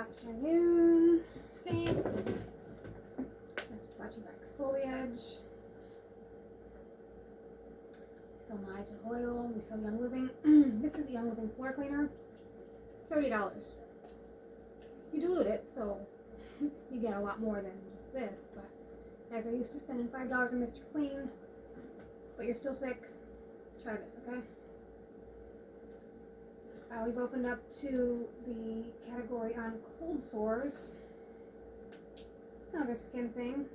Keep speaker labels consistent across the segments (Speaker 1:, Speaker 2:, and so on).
Speaker 1: afternoon, Saints. This is brought to you by Exfoliage. We sell knives and oil. We sell Young Living. This is the Young Living floor cleaner. It's $30. You dilute it, so you get a lot more than just this. But as are used to spending $5 on Mr. Clean, but you're still sick, try this, okay? We've opened up to the category on cold sores. Another skin thing.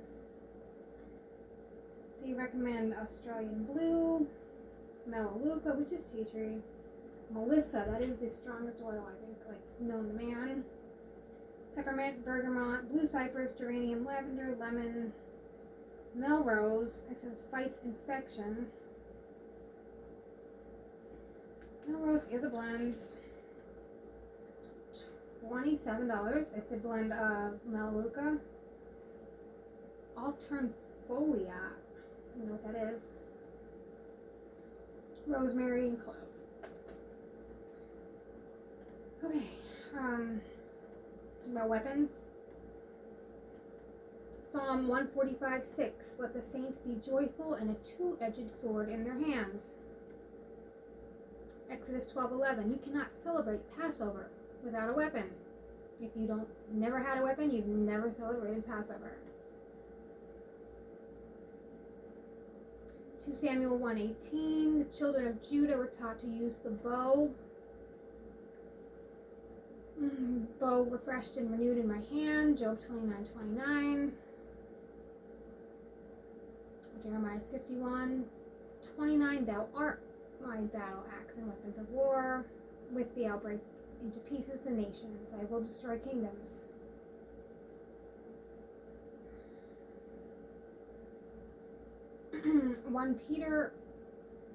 Speaker 1: They recommend Australian Blue, Melaleuca, which is tea tree, Melissa, that is the strongest oil I think, like known to man, peppermint, bergamot, blue cypress, geranium, lavender, lemon, Melrose. It says fights infection. Melrose is a blend. $27. It's a blend of Melaleuca, Alternfolia, I don't know what that is, rosemary, and clove. Okay, about weapons. Psalm 145:6. Let the saints be joyful and a two-edged sword in their hands. Exodus 12:11. You cannot celebrate Passover without a weapon. If you never had a weapon, you've never celebrated Passover. 2 Samuel 1:18. The children of Judah were taught to use the bow. Bow refreshed and renewed in my hand. Job 29:29. Jeremiah 51:29. Thou art my battle axe and weapons of war. With thee I'll break into pieces the nations. I will destroy kingdoms. One Peter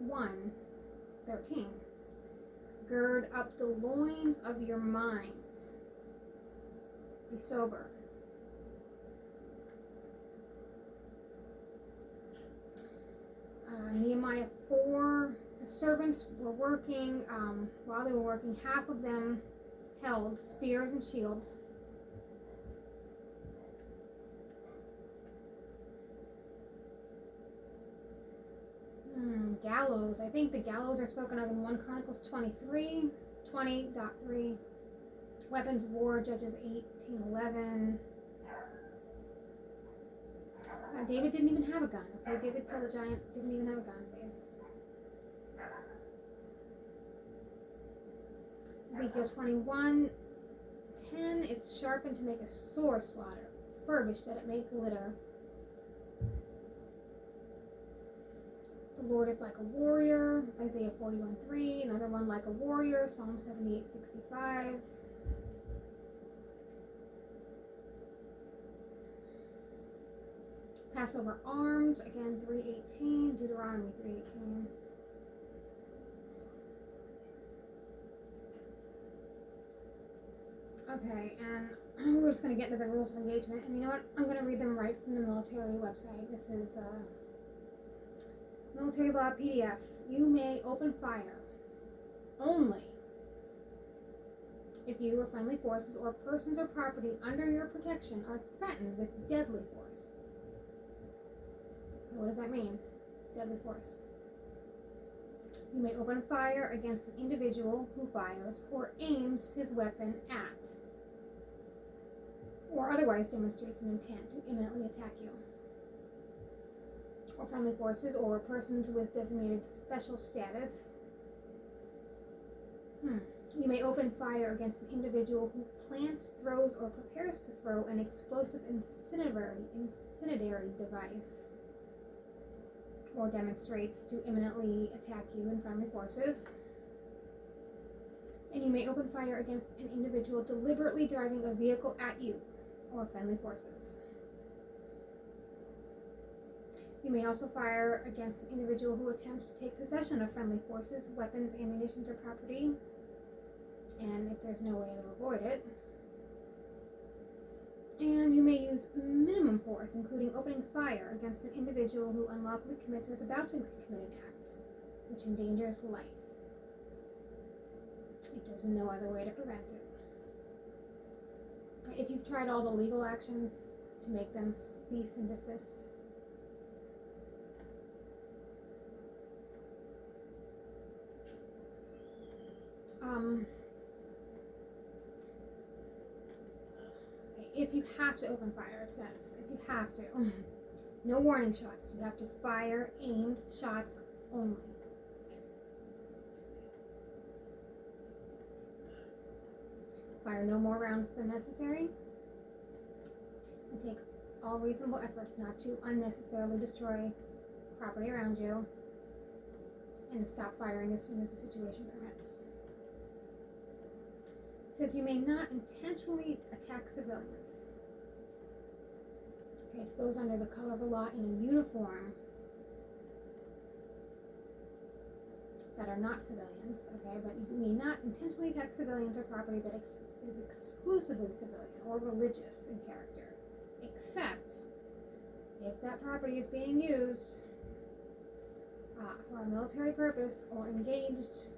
Speaker 1: 1:13. Gird up the loins of your minds. Be sober. Nehemiah 4. The servants were working. While they were working, half of them held spears and shields. Gallows. I think the gallows are spoken of in 1 Chronicles 23, 20.3. Weapons of war, Judges 18:11. David didn't even have a gun. Okay, David killed a giant. Didn't even have a gun, babe. Ezekiel 21:10. It's sharpened to make a sore slaughter, furbished that it may glitter. The Lord is like a warrior, Isaiah 41:3. Another one like a warrior, Psalm 78:65. Passover armed, again 3:18. Deuteronomy 3:18. Okay, and we're just going to get into the rules of engagement. And you know what? I'm going to read them right from the military website. This is Military Law PDF. You may open fire only if you or friendly forces or persons or property under your protection are threatened with deadly force. What does that mean? Deadly force. You may open fire against an individual who fires or aims his weapon at or otherwise demonstrates an intent to imminently attack you, or friendly forces or persons with designated special status. You may open fire against an individual who plants, throws, or prepares to throw an explosive incendiary device or demonstrates to imminently attack you and friendly forces. And you may open fire against an individual deliberately driving a vehicle at you or friendly forces. You may also fire against an individual who attempts to take possession of friendly forces, weapons, ammunition, or property, and if there's no way to avoid it. And you may use minimum force, including opening fire against an individual who unlawfully commits or is about to commit an act which endangers life, if there's no other way to prevent it. If you've tried all the legal actions to make them cease and desist. If you have to open fire, it says, if you have to, no warning shots. You have to fire aimed shots only. Fire no more rounds than necessary. And take all reasonable efforts not to unnecessarily destroy property around you. And to stop firing as soon as the situation permits. It says you may not intentionally attack civilians. Okay, it's those under the color of the law in a uniform that are not civilians, okay, but you may not intentionally attack civilians or property that is exclusively civilian or religious in character, except if that property is being used for a military purpose or engaged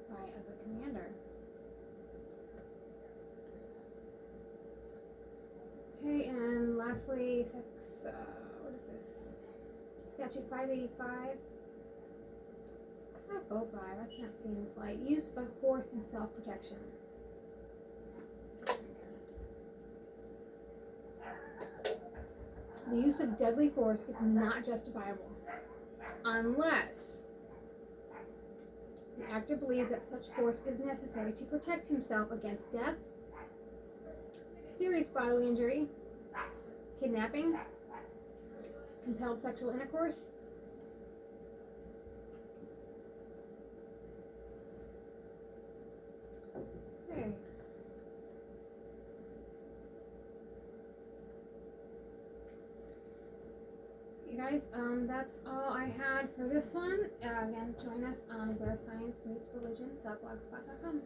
Speaker 1: by the commander. Okay, and lastly, what is this? Statute 585. 505, I can't see in this light. Use of force in self-protection. The use of deadly force is not justifiable unless the actor believes that such force is necessary to protect himself against death, serious bodily injury, kidnapping, compelled sexual intercourse, okay. You guys, that's all I had for this one. Again, join us on where science meets religion.blogspot.com.